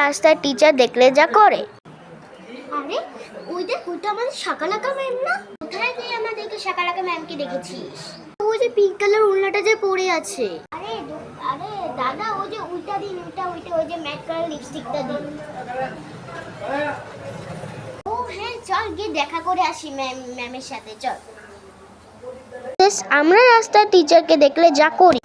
রাস্তায় টিচার দেখলে যা করে। আরে ওই দেখ, ওইটা আমাদের শাকালাকা ম্যাম না? কোথায় তুই আমাদেরকে শাকালাকা ম্যামকে দেখেছিস? ওই যে পিঙ্ক কালার ওড়নাটা যে পরে আছে। আরে দাদা, ওই যে ওইটা দিন, ওইটা ওই যে ম্যাট কালার লিপস্টিকটা দিন। ও হ্যাঁ, চল গিয়ে দেখা করে আসি ম্যামের সাথে, চল। আমরা রাস্তায় টিচারকে দেখলে যা করি।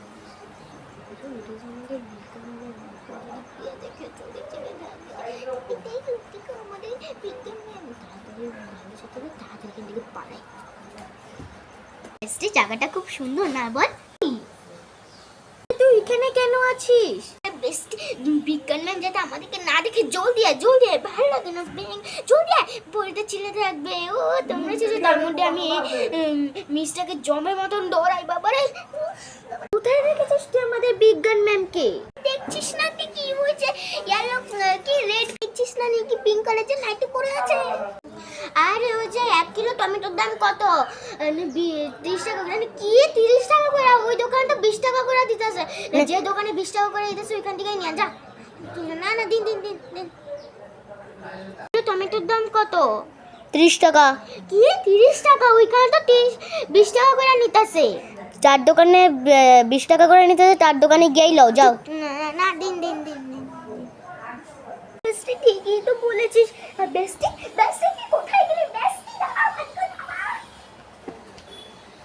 জায়গাটা খুব সুন্দর না, বল? তুই এখানে কেন আছিস? বিজ্ঞান ম্যাম যাতে আমাদেরকে না দেখে জলদি আয়, ভালো লাগে না, জলদি আয়, বইটা চিলে থাকবে। ও তোমরা যে তার মধ্যে আমি মিসটাকে জমের মতন দৌড়াই। বাবারে, কোথায় রেখেছিস তুই আমাদের বিজ্ঞান ম্যামকে? দেখছিস না তুই কি হয়েছে? ইয়েলো কি রেড দেখছিস না, নাকি পিঙ্ক কালার যে নাইটি পরে আছে? আরে ওই যে 1 কিলো টমেটোর দাম কত? 30 টাকা করে। কি 30 টাকা করে? ওই দোকানটা 20 টাকা করে দিতেছে। যে দোকানে 20 টাকা করে দিতেছে ওইখান থেকেই নিয়ে যা। না না, দিন। টমেটোর দাম কত? 30 টাকা। কি 30 টাকা? ওইখানে তো 20 টাকা করে নিতেছে। চার দোকানে 20 টাকা করে নিতে হবে, তার দোকানে গিয়েই লও, যাও। না, দিন। বেস্টি ঠিকই তো বলেছিস। বেস্টি